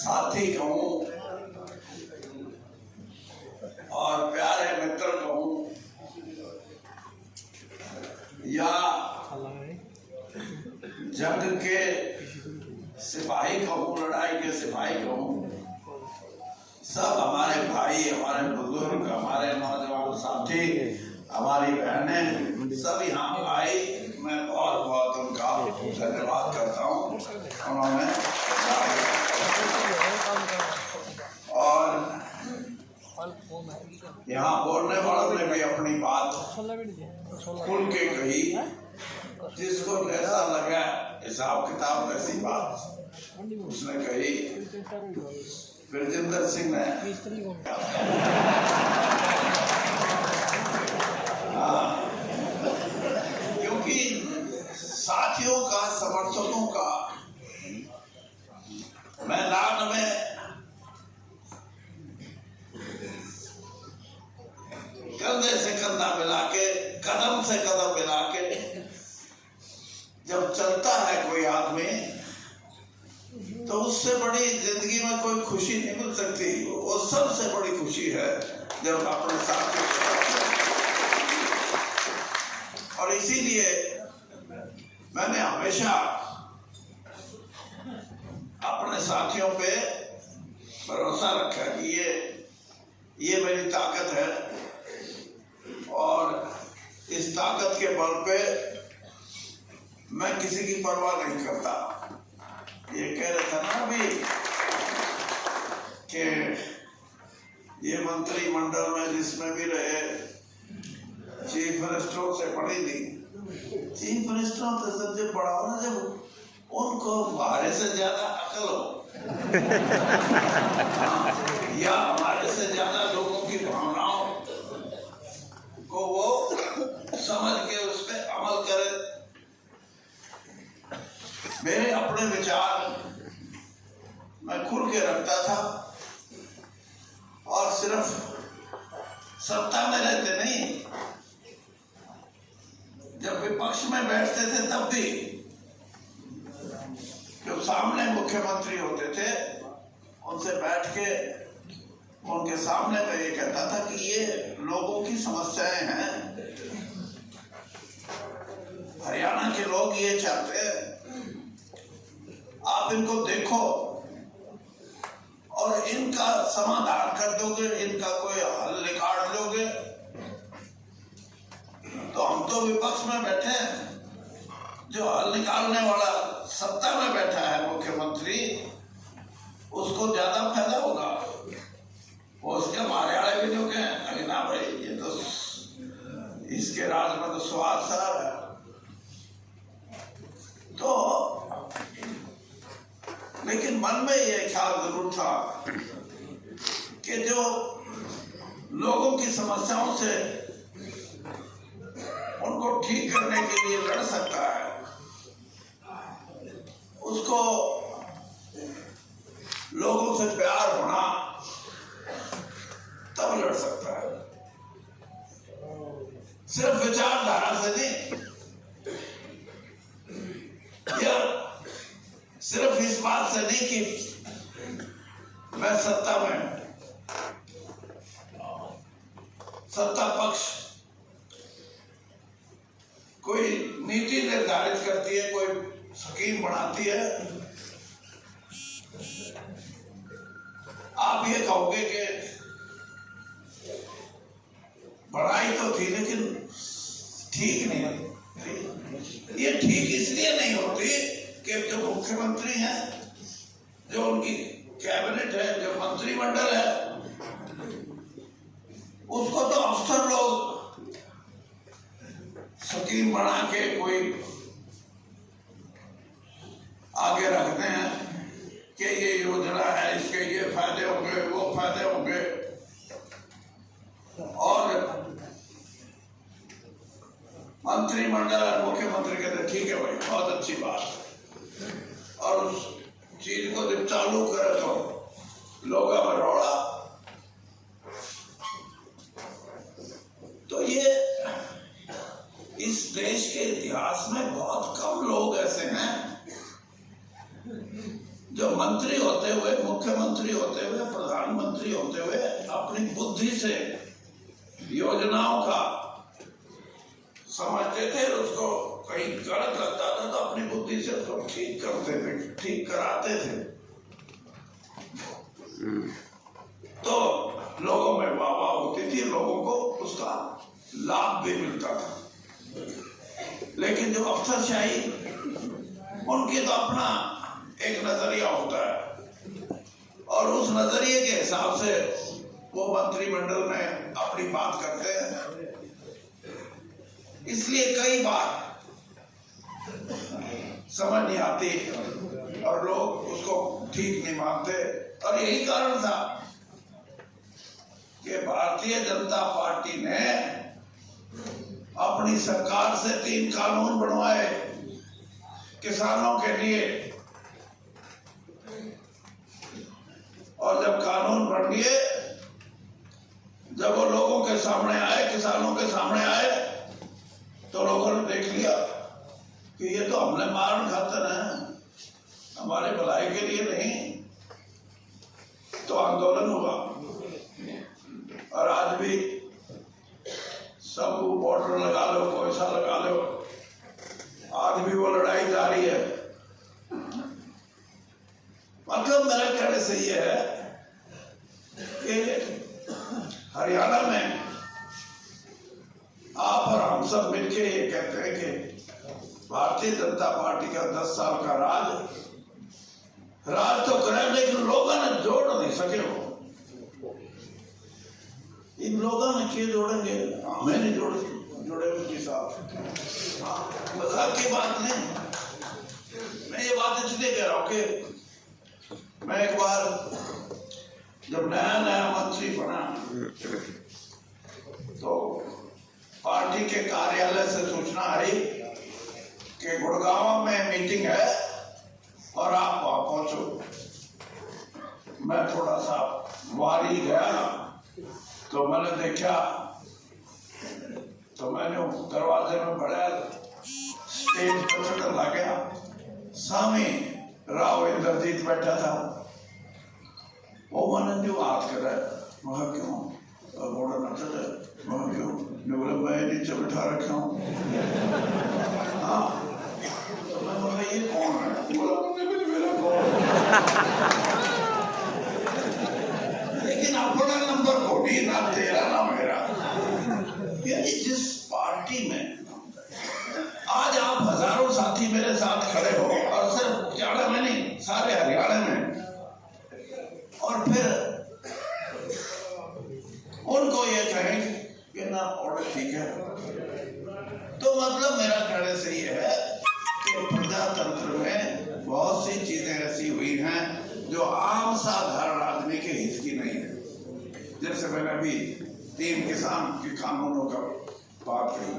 साथी कहूं और प्यारे मित्र कहूं या जंग के सिपाही कहूं, लड़ाई के सिपाही कहूं, सब हमारे भाई, हमारे बुजुर्ग, हमारे नौजवान साथी, हमारी बहनें सब यहाँ आए। मैं बहुत बहुत उनका धन्यवाद करता हूँ। उन्होंने और यहाँ बोलने वालों ने भी अपनी बात खुल के कही, जिसको जैसा लगा हिसाब किताब ऐसी बात उसने कही। विजेंद्र सिंह ने क्योंकि साथियों का, समर्थकों का मैदान में कंधे से कंधा मिला के, कदम से कदम मिला के जब चलता है कोई आदमी, तो उससे बड़ी जिंदगी में कोई खुशी नहीं मिल सकती। वो सबसे बड़ी खुशी है जब अपने साथी। और इसीलिए मैंने हमेशा अपने साथियों पे भरोसा रखा कि ये मेरी ताकत है, और इस ताकत के बल पे मैं किसी की परवाह नहीं करता। ये कह रहे थे ना अभी कि ये मंत्रिमंडल में जिसमें भी रहे, चीफ मिनिस्टरों से पढ़ी थी। चीफ मिनिस्टरों से सबसे बड़ा हो ना जब उनको हमारे से ज्यादा अकल हो या हमारे से ज्यादा लोगों की भावनाओं को वो समझ के उस पर अमल करे। मेरे अपने विचार मैं खुल के रखता था, और सिर्फ सत्ता में रहते नहीं, जब विपक्ष में बैठते थे तब भी, जब सामने मुख्यमंत्री होते थे उनसे बैठ के उनके सामने मैं ये कहता था कि ये लोगों की समस्याएं हैं, हरियाणा के लोग ये चाहते हैं, आप इनको देखो और इनका समाधान कर दोगे, इनका कोई हल निकाल दोगे। तो हम तो विपक्ष में बैठे हैं, जो हल निकालने वाला सत्ता में बैठा है मुख्यमंत्री, उसको ज्यादा फायदा होगा। वो उसके हमारे आड़े भी जो कहें अरे ना भाई, ये तो इसके राज में तो स्वाद सार है। तो लेकिन मन में ये ख्याल जरूर था कि जो लोगों की समस्याओं से उनको ठीक करने के लिए लड़ सकता है, उसको लोगों से प्यार होना तब लड़ सकता है, सिर्फ विचारधारा से नहीं, या सिर्फ इस बात से नहीं कि मैं सत्ता में, सत्ता पक्ष कोई नीति निर्धारित करती है, कोई स्कीम बनाती है। आप ये कहोगे कि बढ़ाई तो थी लेकिन ठीक नहीं होती। ये ठीक इसलिए नहीं होती कि जो मुख्यमंत्री हैं, जो उनकी कैबिनेट है, जो मंत्रिमंडल है, उसको तो अफसर लोग स्कीम बना के कोई आगे रखते हैं कि ये योजना है, इसके ये फायदे होंगे, वो फायदे होंगे, और मंत्रिमंडल और मुख्यमंत्री कहते ठीक है भाई, बहुत अच्छी बात, और उस चीज को जब चालू करे तो लोगों में रौला। तो ये इस देश के इतिहास में बहुत कम लोग ऐसे हैं जो मंत्री होते हुए, मुख्यमंत्री होते हुए, प्रधानमंत्री होते हुए अपनी बुद्धि से योजनाओं का समझते थे, उसको कहीं गलत लगता था तो अपनी बुद्धि से उसको ठीक करते थे, ठीक कराते थे, तो लोगों में वाह वाह होती थी, लोगों को उसका लाभ भी मिलता था। लेकिन जो अफसरशाही, उनकी तो अपना एक नजरिया होता है और उस नजरिए के हिसाब से वो मंत्रिमंडल में अपनी बात करते हैं। इसलिए कई बार समझ नहीं आती और लोग उसको ठीक नहीं मानते। और यही कारण था कि भारतीय जनता पार्टी ने अपनी सरकार से 3 कानून बनवाए किसानों के लिए, और जब कानून बन गए, जब वो लोगों के सामने आए, किसानों के सामने आए, तो लोगों ने देख लिया कि ये तो हमने मारन खातर है, हमारे भलाई के लिए नहीं। तो आंदोलन हुआ और आज भी सब बॉर्डर लगा लो, कोई सा लगा लो, आज भी वो लड़ाई जारी है। मतलब मेरा कहने से ये है कि हरियाणा में आप और हम सब मिलके ये कहते हैं कि भारतीय जनता पार्टी का 10 साल का राज तो करे, लेकिन लोगों ने जोड़ नहीं सके। वो इन लोगों ने क्यों जोड़ेंगे, हमें नहीं जोड़े उनके साथ। मजाक की बात नहीं, मैं ये बात इसलिए कह रहा हूं कि मैं एक बार जब नया मंत्री बना तो पार्टी के कार्यालय से सूचना आई कि गुड़गांव में मीटिंग है और आप वहां पहुंचो। मैं थोड़ा सा वारी गया तो मैंने देखा, तो मैंने दरवाजे में बढ़ा, स्टेज पर चढ़ने लग गया, सामने राव इंद्रजीत बैठा था। वो मैंने जो हाथ कर रहा है, वह क्यों घोड़ा न चले, वह क्यों बोले मैं नीचे बैठा रखा हूँ। हाँ, तो मैं बोला ये कौन है, बोला मेरा कौन। लेकिन अपना नंबर खोटी, ना तेरा ना मेरा। यानी जिस पार्टी में आज आप हजारों साथी मेरे साथ खड़े हो, और सिर्फ हरियाणा में नहीं, सारे हरियाणा में, और फिर उनको ये कहें कि ना ऑर्डर ठीक है, तो मतलब मेरा कहने से ये है कि प्रजातंत्र में बहुत सी चीजें ऐसी हुई हैं जो आम साधारण आदमी के हित की नहीं है। जैसे मैंने अभी 3 किसान के कानूनों का बात कही।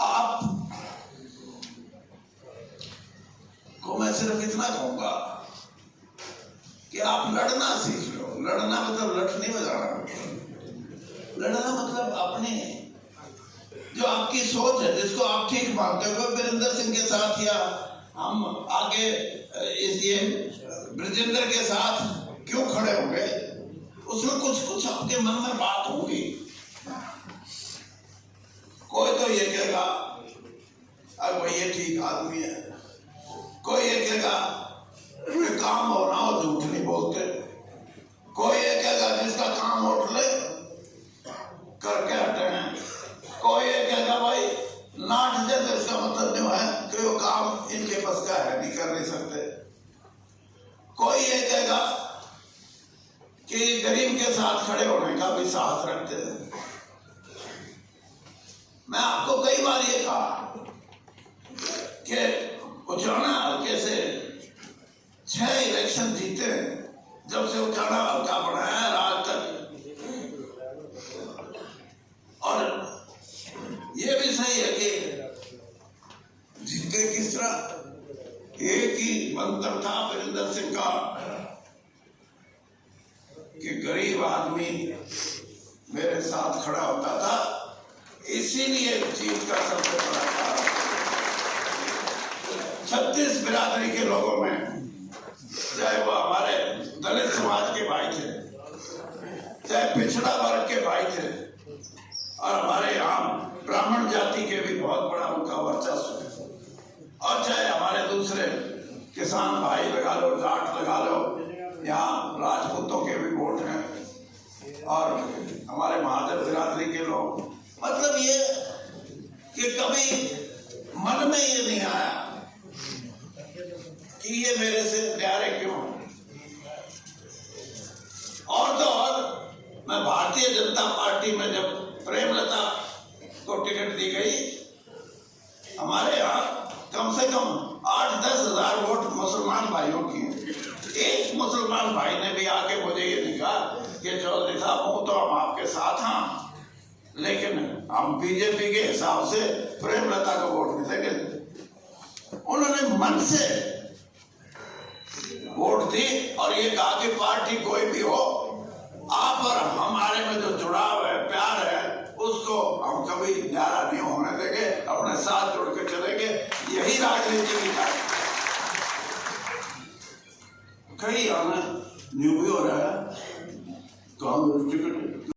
आप को मैं सिर्फ इतना कहूंगा कि आप लड़ना सीख लो। लड़ना मतलब लठ नहीं बजाना, लड़ना मतलब अपने जो आपकी सोच है, जिसको आप ठीक मानते हो। वीरेंद्र सिंह के साथ या हम आगे इस ये ब्रजेंद्र के साथ क्यों खड़े होंगे, उसमें कुछ आपके मन में बात होगी। कोई तो ये कहेगा अब भाई ये ठीक आदमी है, कोई ये कहेगा काम हो ना हो झूठ नहीं बोलते, कोई ये कहेगा जिसका काम उठ ले करके हटे हैं, कोई ये कहेगा भाई नाट दे, तो इसका मतलब नहीं है कि वो काम इनके बस का है, नहीं कर नहीं सकते। कोई ये कहेगा कि गरीब के साथ खड़े होने का भी साहस रखते हैं। मैं आपको कई बार ये कहा कि उचाना हल्के से 6 इलेक्शन जीते, जब से उचाना हल्का बनाया है आज तक। और ये भी सही है कि जीते किस तरह, एक ही मंत्र था वीरेंद्र सिंह का कि गरीब आदमी मेरे साथ खड़ा होता था, इसीलिए जीत का सबसे बड़ा कारण। 36 बिरादरी के लोगों में, चाहे वो हमारे दलित समाज के भाई थे, चाहे पिछड़ा वर्ग के भाई थे, और हमारे यहाँ ब्राह्मण जाति के भी बहुत बड़ा उनका वर्चस्व है, और चाहे हमारे दूसरे किसान भाई लगा लो, जाट लगा लो, यहाँ राजपूतों के भी वोट हैं, और हमारे महादेव बिरादरी के लोग। मतलब ये कि कभी मन में ये नहीं आया कि ये मेरे से प्यारे क्यों। और तो और मैं भारतीय जनता पार्टी में जब प्रेमलता को टिकट दी गई, हमारे यहाँ कम से कम 8-10 हजार वोट मुसलमान भाइयों की हैं। एक मुसलमान भाई ने भी आके मुझे ये नहीं कहा कि चौधरी साहब वो तो हम आपके साथ हैं, लेकिन हम बीजेपी के हिसाब से प्रेमलता को वोट नहीं देंगे। उन्होंने मन से वोट दी और ये कहा कि पार्टी कोई भी हो, आप और हमारे में जो जुड़ाव है, प्यार है, उसको हम कभी न्यारा नहीं होने देंगे, अपने साथ जुड़ के चलेंगे। यही राजनीति की ताकत। कई आना न्यू भी हो रहा है, कांग्रेस टिकट